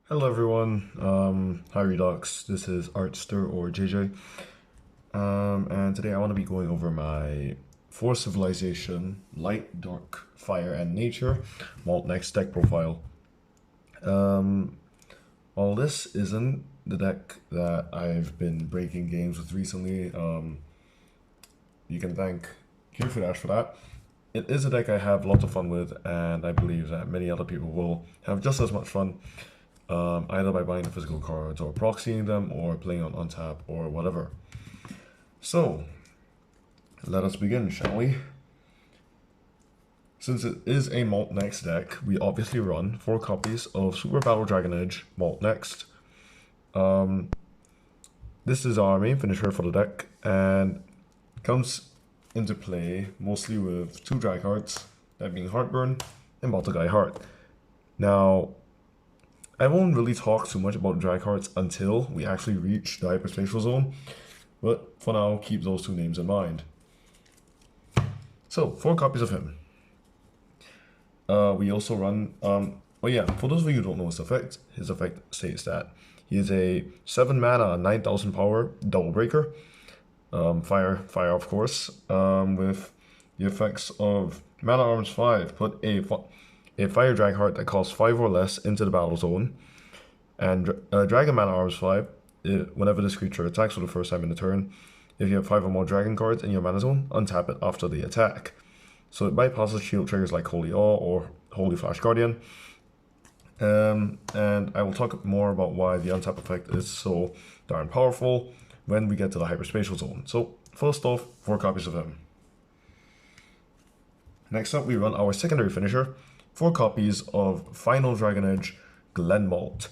Hello everyone, hi Redux, this is Artster or JJ, and today I want to be going over my 4 Civilization, Light, Dark, Fire, and Nature MaltNEXT deck profile. While this isn't the deck that I've been breaking games with recently, you can thank Dash for that. It is a deck I have lots of fun with, and I believe that many other people will have just as much fun either by buying the physical cards or proxying them or playing on untap or whatever. So, let us begin, shall we? Since it is a MaltNEXT deck, we obviously run 4 copies of Super Battle Dragon Age MaltNEXT. This is our main finisher for the deck and comes into play mostly with 2 drag cards, that being Heartburn and Buttereye Heart. Now, I won't really talk too much about drag cards until we actually reach the hyperspatial zone, but for now, keep those 2 names in mind. So, 4 copies of him. We also run, for those of you who don't know his effect states that he is a 7 mana, 9,000 power double breaker. Fire of course, with the effects of Mana Arms 5, put a Fire Drag Heart that costs 5 or less into the battle zone, and Dragon Mana Arms 5, whenever this creature attacks for the first time in the turn, if you have 5 or more dragon cards in your mana zone, untap it after the attack. So it bypasses shield triggers like Holy Awe or Holy Flash Guardian. And I will talk more about why the untap effect is so darn powerful when we get to the hyperspatial zone. So first off, 4 copies of him. Next up, we run our secondary finisher, 4 copies of Final Dragon Age Glenmalt.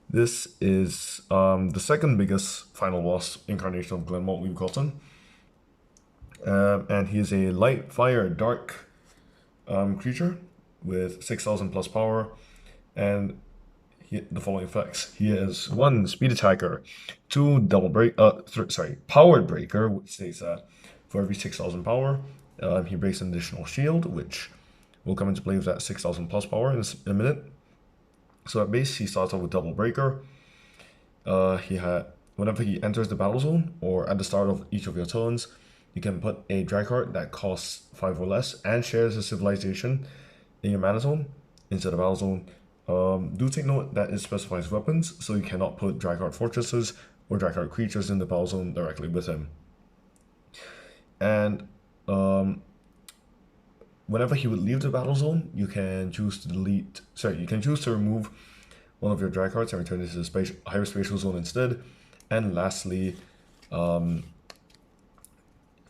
This is the second biggest final boss incarnation of Glenmalt we've gotten. And he is a light, fire, dark creature with 6,000 plus power, and the following effects. He has 1 speed attacker, 2 powered breaker, which states that for every 6,000 power, he breaks an additional shield, which will come into play with that 6,000 plus power in a minute. So at base, he starts off with double breaker. Whenever he enters the battle zone or at the start of each of your turns, you can put a drag card that costs 5 or less and shares a civilization in your mana zone instead of battle zone. Do take note that it specifies weapons, so you cannot put drag card fortresses or drag card creatures in the battle zone directly with him. And whenever he would leave the battle zone, you can choose to remove one of your drag cards and return it to the hyperspatial zone instead. And lastly, for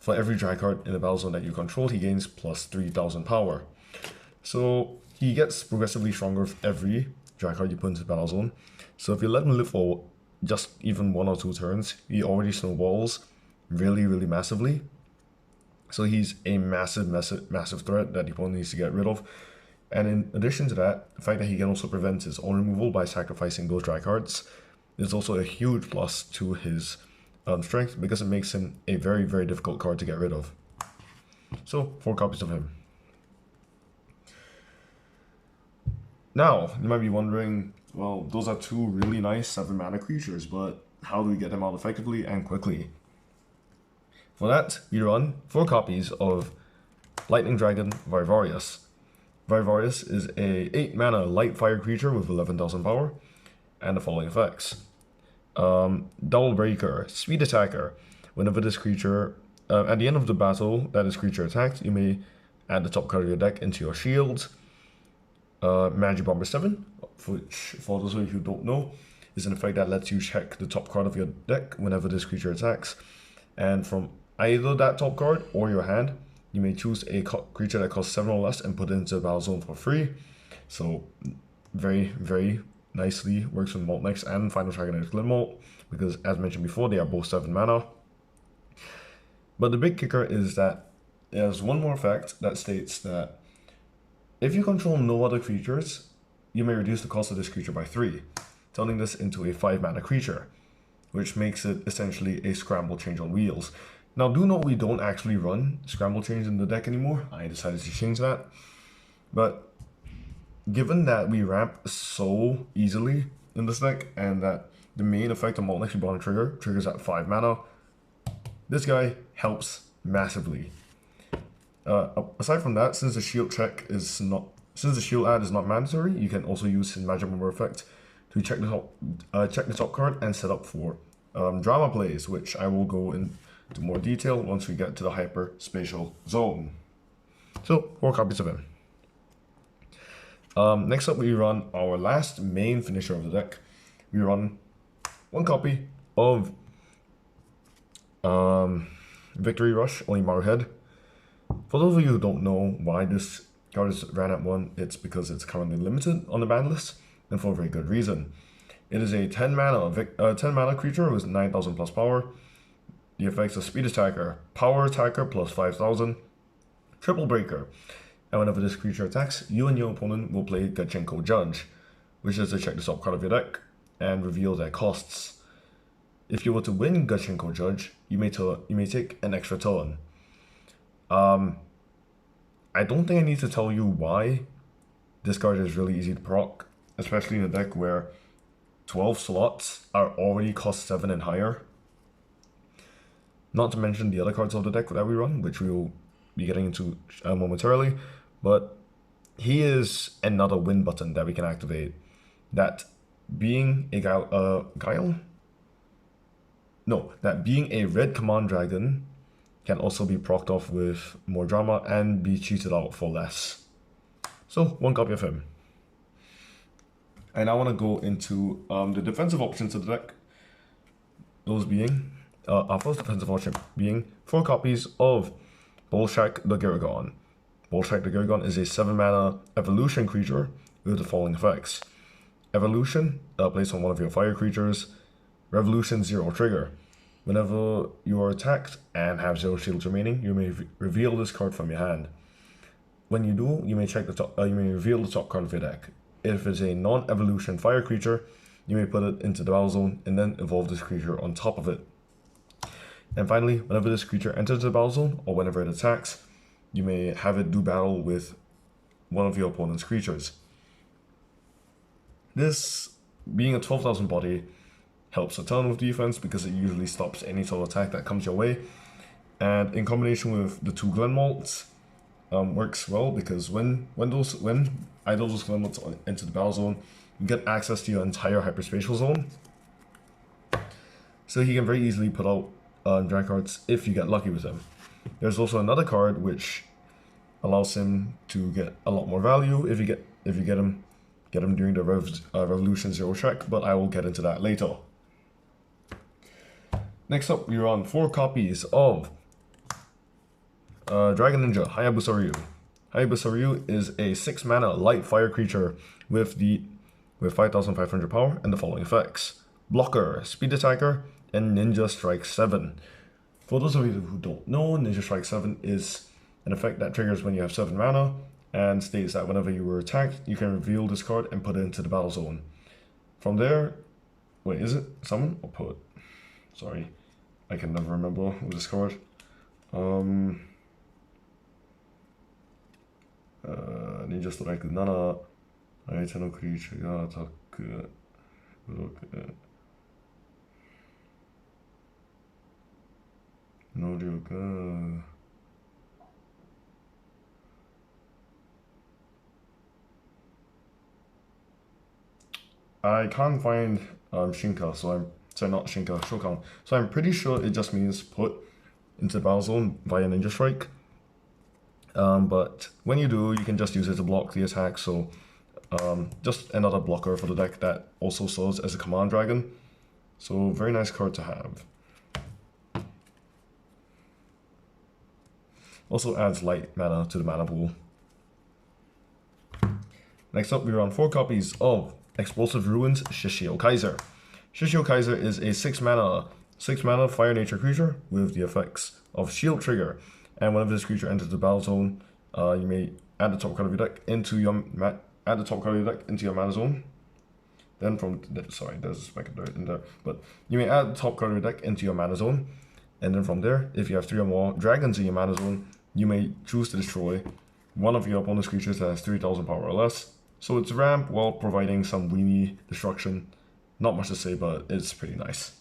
every drag card in the battle zone that you control, he gains plus 3,000 power. So he gets progressively stronger with every drag card you put into the battle zone. So if you let him live for just even 1 or 2 turns, he already snowballs really, really massively. So he's a massive threat that the opponent needs to get rid of. And in addition to that, the fact that he can also prevent his own removal by sacrificing those drag cards is also a huge plus to his strength, because it makes him a very, very difficult card to get rid of. So 4 copies of him. Now, you might be wondering, well, those are 2 really nice 7 mana creatures, but how do we get them out effectively and quickly? For that, we run 4 copies of Lightning Dragon Vivarius. Vivarius is a 8 mana light fire creature with 11,000 power, and the following effects. Double breaker, speed attacker. Whenever this creature, at the end of the battle that this creature attacked, you may add the top card of your deck into your shield. Magic Bomber 7, which, for those of you who don't know, is an effect that lets you check the top card of your deck whenever this creature attacks. And from either that top card or your hand, you may choose a creature that costs 7 or less and put it into the battle zone for free. So very, very nicely works with MaltNEXT and Final Dragon Age Glenmalt, because as mentioned before, they are both 7 mana. But the big kicker is that there's one more effect that states that if you control no other creatures, you may reduce the cost of this creature by 3, turning this into a 5 mana creature, which makes it essentially a scramble change on wheels. Now, do note we don't actually run scramble change in the deck anymore. I decided to change that. But given that we ramp so easily in this deck, and that the main effect of MaltNEXT Reborn Trigger triggers at 5 mana. This guy helps massively. Aside from that, since the shield check is not, since the shield add is not mandatory, you can also use his magic member effect to check the top card and set up for drama plays, which I will go into more detail once we get to the hyperspatial zone. So 4 copies of him. Next up, we run our last main finisher of the deck. We run 1 copy of Victory Rush, only Marhead. For those of you who don't know why this card is ran at 1, it's because it's currently limited on the ban list, and for a very good reason. It is a 10 mana creature with 9,000 plus power. The effects are Speed Attacker, Power Attacker plus 5,000, Triple Breaker. And whenever this creature attacks, you and your opponent will play Gachenko Judge, which is to check the top card of your deck and reveal their costs. If you were to win Gachenko Judge, you may take an extra turn. I don't think I need to tell you why this card is really easy to proc, especially in a deck where 12 slots are already cost 7 and higher. Not to mention the other cards of the deck that we run, which we will be getting into momentarily, but he is another win button that we can activate. That being a that being a red command dragon can also be procced off with more drama and be cheated out for less. So 1 copy of him. And I want to go into the defensive options of the deck. Those being, our first defensive option being 4 copies of Bolshak the Giragon. Bolshak the Giragon is a 7 mana evolution creature with the following effects. Evolution, placed on one of your fire creatures. Revolution 0 trigger. Whenever you are attacked and have 0 shields remaining, you may reveal this card from your hand. When you do, you may reveal the top card of your deck. If it's a non-evolution fire creature, you may put it into the battle zone and then evolve this creature on top of it. And finally, whenever this creature enters the battle zone or whenever it attacks, you may have it do battle with one of your opponent's creatures. This, being a 12,000 body, helps a ton with defense because it usually stops any sort of attack that comes your way. And in combination with the 2 Glen Malts, works well because when I do those Glen Malts into the battle zone, you get access to your entire hyperspatial zone. So he can very easily put out drag cards if you get lucky with him. There's also another card which allows him to get a lot more value if you get him during the Revolution 0 check, but I will get into that later. Next up, we run 4 copies of Dragon Ninja Hayabusa Ryu. Hayabusa Ryu is a 6 mana light fire creature with 5,500 power and the following effects: Blocker, Speed Attacker, and Ninja Strike 7. For those of you who don't know, Ninja Strike 7 is an effect that triggers when you have 7 mana and states that whenever you were attacked, you can reveal this card and put it into the battle zone. From there, wait, is it summon or put? Sorry, I can never remember with this card. Ninja Strike 7、相手のクリーチャーがアタック、ブロック、能力、I can't find Shinka, not Shinka, Shokan. So I'm pretty sure it just means put into the battle zone via Ninja Strike. But when you do, you can just use it to block the attack, so just another blocker for the deck that also serves as a command dragon. So very nice card to have. Also adds light mana to the mana pool. Next up, we run 4 copies of Explosive Ruins Shishio Kaiser. Shishio Kaiser is a 6 mana fire nature creature with the effects of Shield Trigger. And whenever this creature enters the battle zone, you may add the top card of your deck into your mana zone. Then there's a speck of dirt in there. But you may add the top card of your deck into your mana zone. And then from there, if you have 3 or more dragons in your mana zone, you may choose to destroy one of your opponent's creatures that has 3,000 power or less. So it's ramp while providing some weenie destruction Not much to say, but it's pretty nice.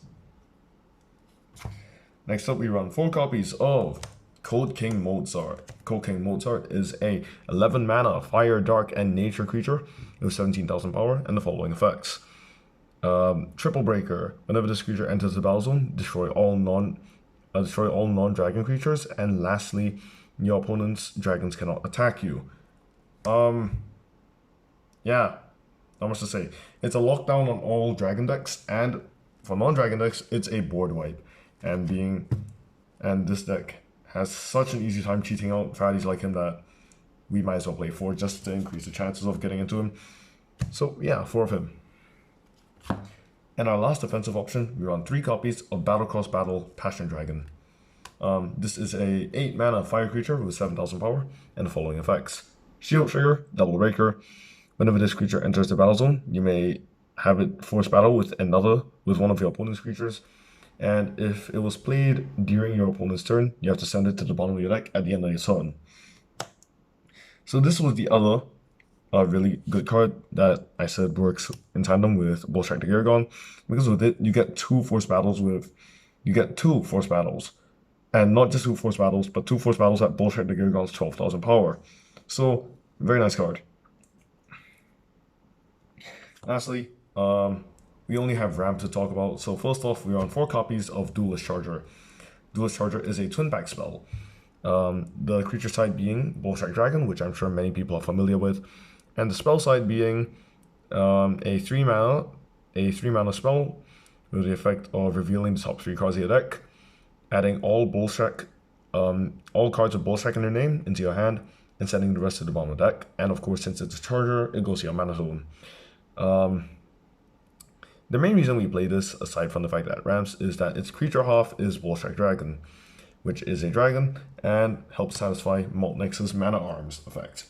Next up, we run 4 copies of Cold King Mozart. Cold King Mozart is a 11 mana fire, dark, and nature creature with 17,000 power and the following effects. Triple Breaker. Whenever this creature enters the battle zone, destroy all non-dragon creatures, and lastly, your opponent's dragons cannot attack you. Yeah, not much to say. It's a lockdown on all dragon decks, and for non-dragon decks, it's a board wipe. And this deck has such an easy time cheating out fatties like him that we might as well play 4 just to increase the chances of getting into him. So yeah, 4 of him. And our last defensive option, we run 3 copies of Battle Cross Battle Passion Dragon. This is a 8 mana fire creature with 7,000 power and the following effects. Shield Trigger, Double Breaker. Whenever this creature enters the battle zone, you may have it force battle with one of your opponent's creatures. And if it was played during your opponent's turn, you have to send it to the bottom of your deck at the end of your turn. So this was the other really good card that I said works in tandem with Bullstrike the Gargon, because with it you get 2 force battles and not just 2 force battles, but 2 force battles at Bullstrike the Gargon's 12,000 power. So very nice card. Lastly, we only have ramp to talk about. So first off, we run 4 copies of Duelist Charger. Duelist Charger is a twin back spell. The creature side being Bullstrike Dragon, which I'm sure many people are familiar with, and the spell side being a 3 mana spell with the effect of revealing the top 3 cards of your deck, adding all cards with Bullstrike in their name into your hand, and sending the rest to the bottom of the deck. And of course, since it's a charger, it goes to your mana zone. The main reason we play this, aside from the fact that it ramps, is that its creature half is Bullstrike Dragon, which is a dragon and helps satisfy MaltNEXT's Mana Arms effect.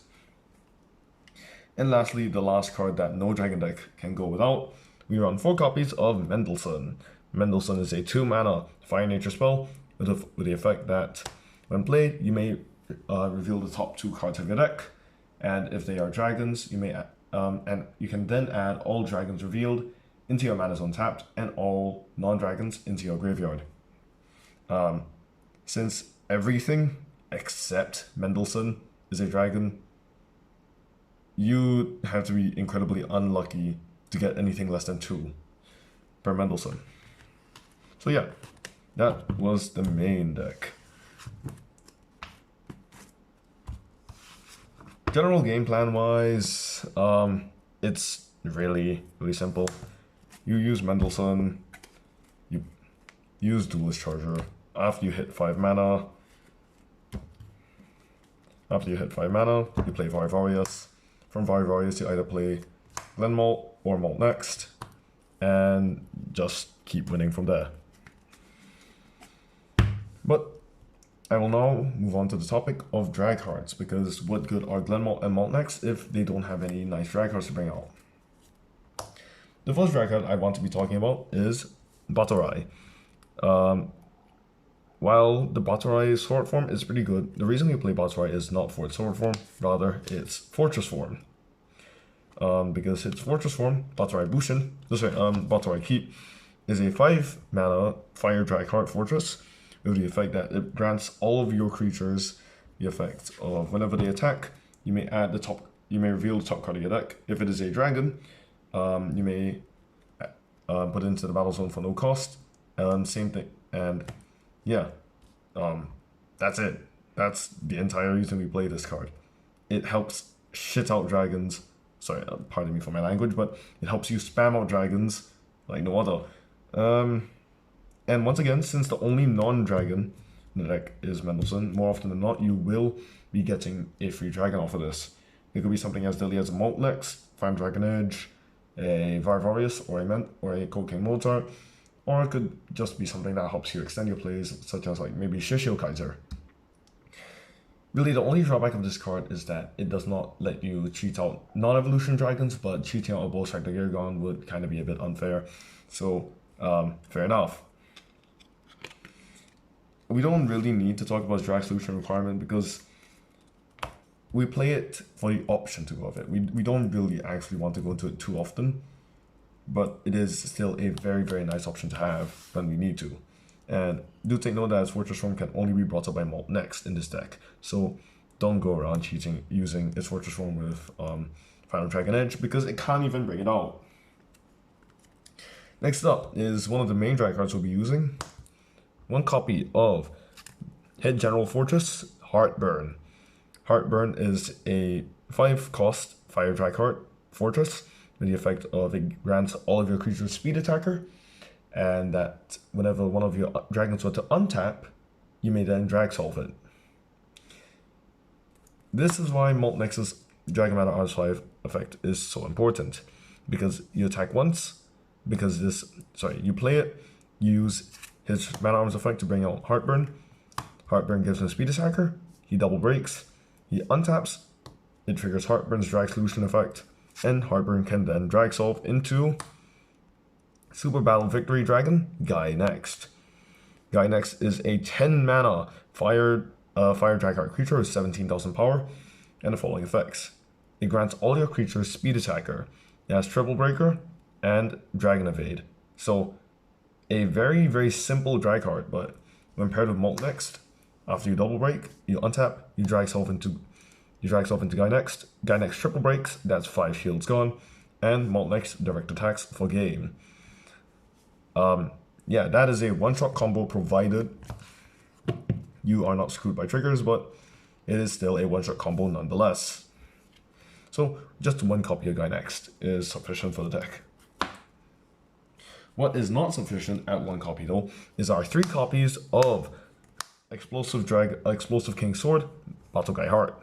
And lastly, the last card that no dragon deck can go without, we run 4 copies of Mendelssohn. Mendelssohn is a 2 mana fire nature spell with the effect that when played, you may reveal the top 2 cards of your deck, and if they are dragons, you may and you can then add all dragons revealed into your mana zone tapped and all non-dragons into your graveyard. Since everything except Mendelssohn is a dragon, you have to be incredibly unlucky to get anything less than 2 per Mendelssohn. So yeah, that was the main deck. General game plan wise, it's really simple. You use Mendelssohn, you use Duelist Charger. After you hit 5 mana, you play Vivarius. From Vivarius, you either play Glenmalt or MaltNEXT, and just keep winning from there. But I will now move on to the topic of drag cards, because what good are Glenmalt and MaltNEXT if they don't have any nice drag cards to bring out? The first drag card I want to be talking about is Buttereye. While the Buttereye sword form is pretty good, the reason we play Buttereye is not for its sword form, rather its fortress form. Because its fortress form, Buttereye Keep, is a 5 mana fire drag card fortress with the effect that it grants all of your creatures the effect of whenever they attack, you may reveal the top card of your deck. If it is a dragon, you may put it into the battle zone for no cost. Same thing, and yeah, that's it. That's the entire reason we play this card. It helps shit out dragons. Sorry, pardon me for my language, but it helps you spam out dragons like no other. And once again, since the only non-dragon in the deck is Mendelssohn, more often than not, you will be getting a free dragon off of this. It could be something as deadly as a MaltNEXT, Farm Dragon Edge, a Vivarius, or a Cold King Mozart, or it could just be something that helps you extend your plays, such as like maybe Shishio Kaiser. Really, the only drawback of this card is that it does not let you cheat out non-evolution dragons, but cheating out a Bullstrike the Gargon would kind of be a bit unfair. So, fair enough. We don't really need to talk about drag solution requirement because we play it for the option to go of it. We don't really actually want to go into it too often. but it is still a very, very nice option to have when we need to. And do take note that its Fortress form can only be brought up by MaltNEXT in this deck, so don't go around cheating using its Fortress form with Final Dragon Edge, because it can't even bring it out. Next up is one of the main drag cards we'll be using. One copy of Head General Fortress, Heartburn. Heartburn is a 5-cost fire drag card fortress with the effect of it grants all of your creatures speed attacker, and that whenever one of your dragons were to untap, you may then drag solve it. This is why MaltNEXT's Dragon Mana RS5 effect is so important, because you attack once, you play it, you use his Mana Arms effect to bring out Heartburn. Heartburn gives him speed attacker, he double breaks, he untaps, it triggers Heartburn's drag solution effect, and Heartburn can then drag solve into Super Battle Victory Dragon, GuyNext. GuyNext is a 10 mana fire drag card creature with 17,000 power and the following effects. It grants all your creatures speed attacker. It has triple breaker and dragon evade. So a very, very simple drag card, but when paired with MaltNEXT, after you double break, you untap, you drag solve into GuyNext. GuyNext triple breaks, that's 5 shields gone, and MaltNEXT direct attacks for game. Yeah, that is a one-shot combo provided you are not screwed by triggers, but it is still a one-shot combo nonetheless. So just one copy of GuyNext is sufficient for the deck. What is not sufficient at one copy though is our 3 copies of Explosive King Sword, Battle Guy Heart.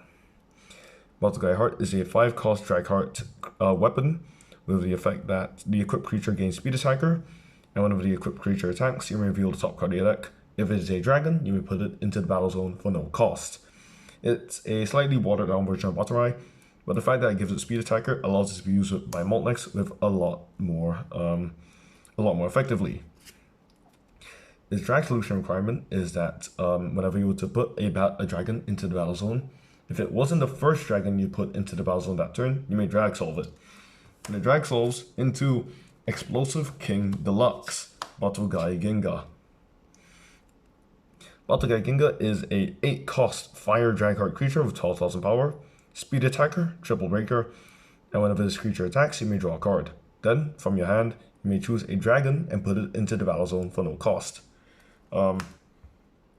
Battle Guy Heart is a 5-cost drag heart weapon with the effect that the equipped creature gains speed attacker, and whenever the equipped creature attacks, you may reveal the top card of your deck. If it is a dragon, you may put it into the battle zone for no cost. It's a slightly watered down version of Buttereye, but the fact that it gives it speed attacker allows it to be used by MaltNEXT with a lot more effectively. Its drag solution requirement is that whenever you were to put a dragon into the battle zone, if it wasn't the first dragon you put into the battle zone that turn, you may drag solve it. And it drag solves into Explosive King Deluxe, Battle Guy Ginga. Battle Guy Ginga is a 8-cost fire drag card creature with 12,000 power, speed attacker, triple breaker, and whenever this creature attacks, you may draw a card. Then, from your hand, you may choose a dragon and put it into the battle zone for no cost.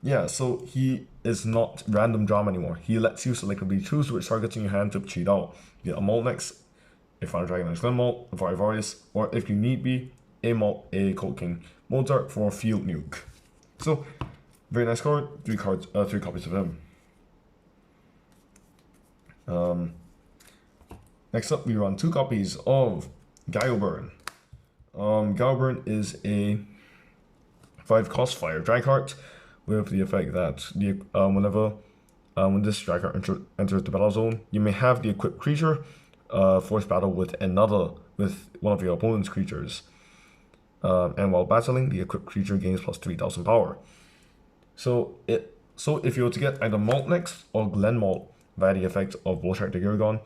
Yeah, so he is not random drama anymore. He lets you selectively choose which targets in your hand to cheat out. You get a MaltNEXT, a Final Dragon X Malt, a Vivarius, or if you need be, a Cold King Mozart for Field Nuke. So, very nice card, 3 copies of him. Next up, we run 2 copies of Guileburn. Guileburn is a 5-cost fire drag heart with the effect that when this drag heart enters the battle zone, you may have the equipped creature force battle with one of your opponent's creatures. And while battling, the equipped creature gains plus 3,000 power. So if you were to get either MaltNEXT or Glenmalt via the effect of Bullshark the Giragon,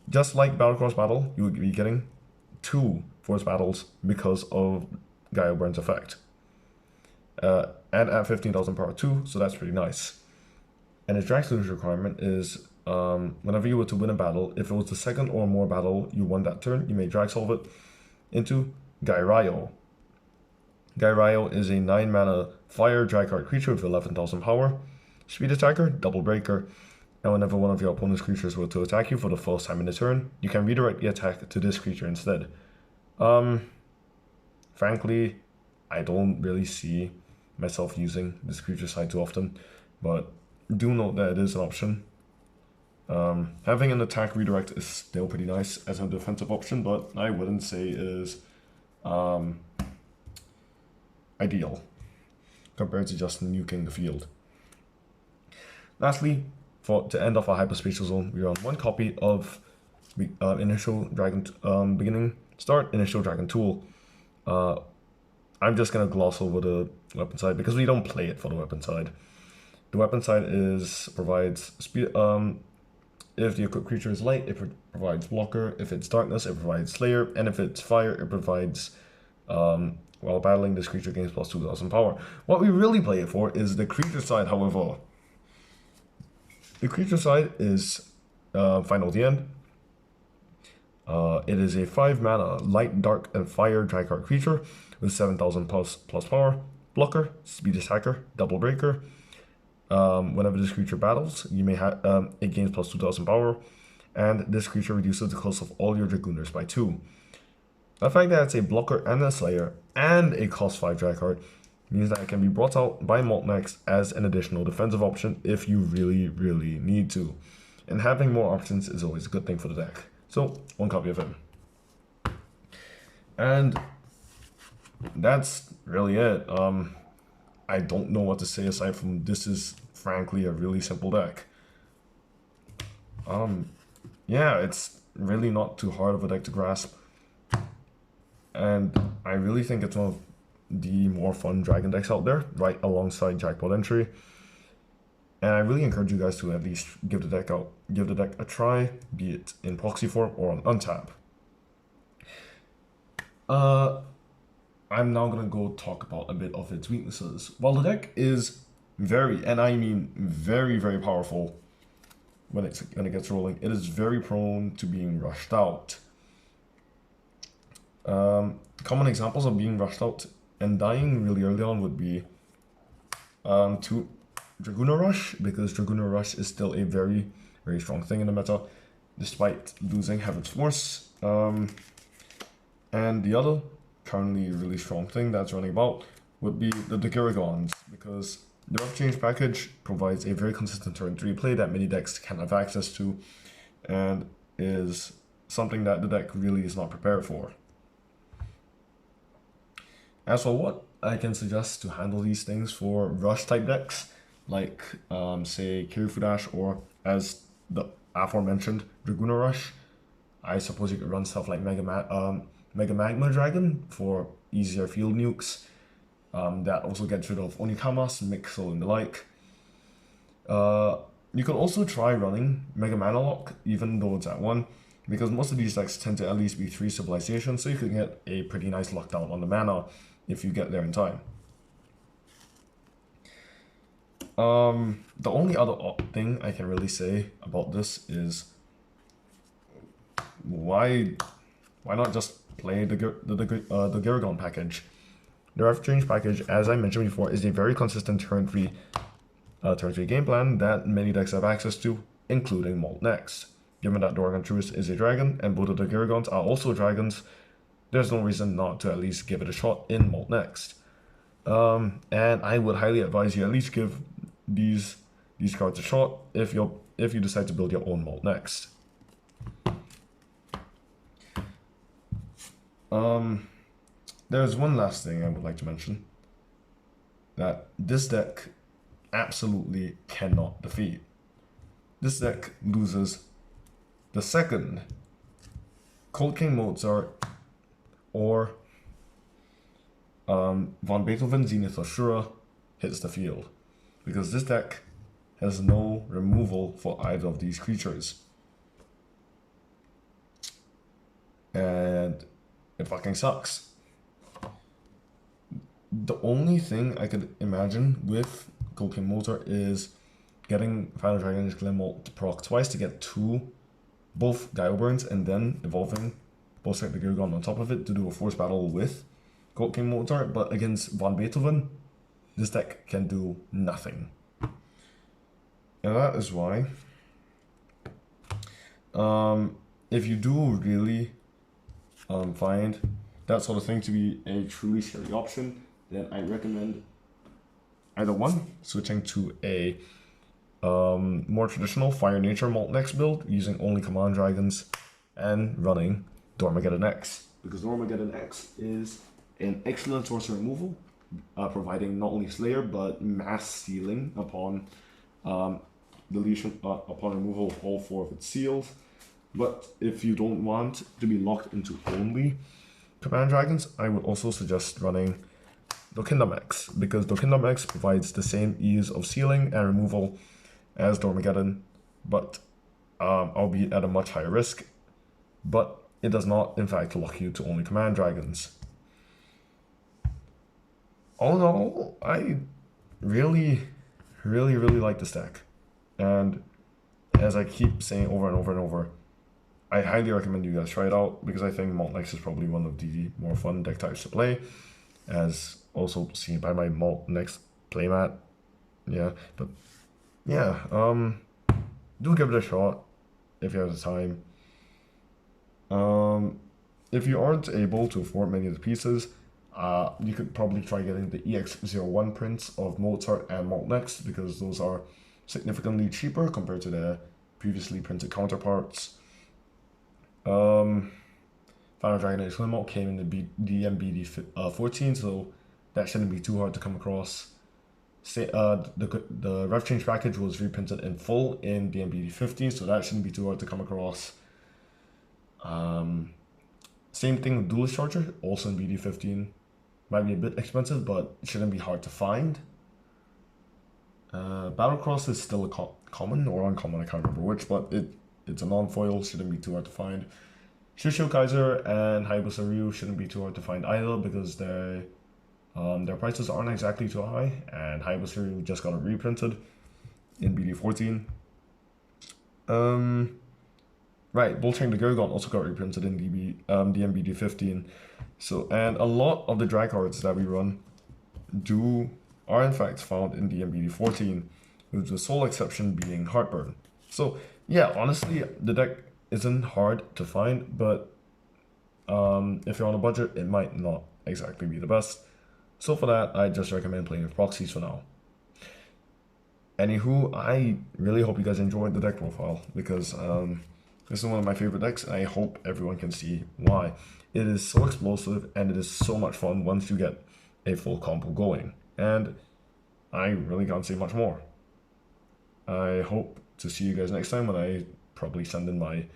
just like Battle Cross Battle, you would be getting 2 force battles because of Guileburn's effect. And at 15,000 power too, so that's pretty nice. And its drag solution requirement is whenever you were to win a battle, if it was the second or more battle you won that turn, you may drag solve it into Gairayo. Gairayo is a 9 mana fire drag card creature with 11,000 power, speed attacker, double breaker, and whenever one of your opponent's creatures were to attack you for the first time in the turn, you can redirect the attack to this creature instead. Frankly, I don't really see myself using this creature side too often, but do note that it is an option. Having an attack redirect is still pretty nice as a defensive option, but I wouldn't say it is ideal compared to just nuking the field. Lastly, to end off our hyperspatial zone, we run 1 copy of Initial Dragon Tool. I'm just gonna gloss over the weapon side because we don't play it for the weapon side. The weapon side provides speed If the equipped creature is light, it provides blocker. If it's darkness, it provides slayer. And if it's fire, it provides, while battling, this creature gains plus 2000 power. What we really play it for is the creature side, however. The creature side is Final at the End. It is a 5 mana light, dark, and fire Dragon creature with 7000 plus power, blocker, speed attacker, double breaker. Whenever this creature battles, you may have it gains plus 2000 power, and this creature reduces the cost of all your Dragooners by 2. The fact that it's a blocker and a slayer and a cost 5 drag card means that it can be brought out by MaltNEXT as an additional defensive option if you really need to. And having more options is always a good thing for the deck. So, 1 copy of him. And that's really it. I don't know what to say aside from this is frankly a really simple deck. Yeah, it's really not too hard of a deck to grasp. And I really think it's one of the more fun dragon decks out there, right alongside Jackpot Entry. And I really encourage you guys to at least give the deck a try, be it in proxy form or on untap. I'm now gonna go talk about a bit of its weaknesses. While the deck is very, and I mean very powerful when it gets rolling, it is very prone to being rushed out. Common examples of being rushed out and dying really early on would be to Dragooner Rush, because Dragooner Rush is still a very strong thing in the meta, despite losing Heaven's Force. And the other currently really strong thing that's running about would be the Garagons, because the Rough Change package provides a very consistent turn 3 play that many decks can have access to, and is something that the deck really is not prepared for. As for what I can suggest to handle these things for rush type decks, like say Kirifudash, or as the aforementioned Dragooner Rush, I suppose you could run stuff like Mega Magma Dragon for easier field nukes. That also gets rid of Onikamas, Mixel, and the like. You could also try running Mega Mana Lock, even though it's at 1, because most of these decks tend to at least be 3 civilizations, so you can get a pretty nice lockdown on the mana if you get there in time. The only other thing I can really say about this is why not just play the Garagon package? The Rough Change package, as I mentioned before, is a very consistent turn 3 game plan that many decks have access to, including MaltNEXT. Given that Dorgan Truist is a dragon and both of the Garagons are also dragons, there's no reason not to at least give it a shot in MaltNEXT. And I would highly advise you at least give these cards a shot if you decide to build your own MaltNEXT. There's one last thing I would like to mention that this deck absolutely cannot defeat. This deck loses the second Cold King Mozart or Von Beethoven Zenith Ashura hits the field, because this deck has no removal for either of these creatures. And it fucking sucks. The only thing I could imagine with Cold King Mozart is getting Final Dragon's Glenmalt to proc twice to get both Gyro Burns, and then evolving both the Giragon on top of it to do a force battle with Cold King Mozart. But against Von Beethoven, this deck can do nothing. And that is why, if you do really find that sort of thing to be a truly scary option, then I recommend either one, switching to a more traditional Fire Nature MaltNEXT build using only Command Dragons and running Dormageddon X, because Dormageddon X is an excellent source of removal, providing not only Slayer but mass sealing upon deletion upon removal of all 4 of its seals. But if you don't want to be locked into only Command Dragons, I would also suggest running Dokindam X, because Dokindam X provides the same ease of sealing and removal as Dormageddon, but albeit at a much higher risk, but it does not, in fact, lock you to only command dragons. All in all, I really like this deck. And as I keep saying over and over and over, I highly recommend you guys try it out because I think MaltNEXT is probably one of the more fun deck types to play, as also seen by my MaltNEXT playmat. Yeah, but yeah, do give it a shot if you have the time. If you aren't able to afford many of the pieces, you could probably try getting the EX01 prints of Mozart and MaltNEXT because those are significantly cheaper compared to the previously printed counterparts. Final Dragon Age Limo came in the DMBD 14, so that shouldn't be too hard to come across. The Rev Change package was reprinted in full in DMBD 15, so that shouldn't be too hard to come across. Same thing with Duelist Charger, also in BD 15. Might be a bit expensive, but it shouldn't be hard to find. Battlecross is still a common or uncommon, I can't remember which, but it's a non-foil, shouldn't be too hard to find. Shusho Kaiser and Hayabusa Ryu shouldn't be too hard to find either because their prices aren't exactly too high, and Hayabusa Ryu just got it reprinted in BD 14. Right, Boltering the Gurgon also got reprinted in DMBD 15. So, and a lot of the drag cards that we run are in fact found in DMBD 14, with the sole exception being Heartburn. So yeah, honestly, the deck isn't hard to find, but if you're on a budget, it might not exactly be the best. So for that, I just recommend playing with proxies for now. Anywho, I really hope you guys enjoyed the deck profile because this is one of my favorite decks, and I hope everyone can see why. It is so explosive, and it is so much fun once you get a full combo going. And I really can't say much more. I hope to see you guys next time when I probably send in my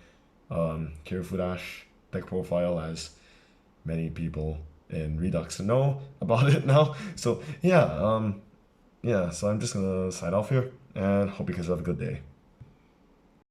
Kirifudash deck profile, as many people in Redux know about it now. So yeah, so I'm just gonna sign off here, and hope you guys have a good day.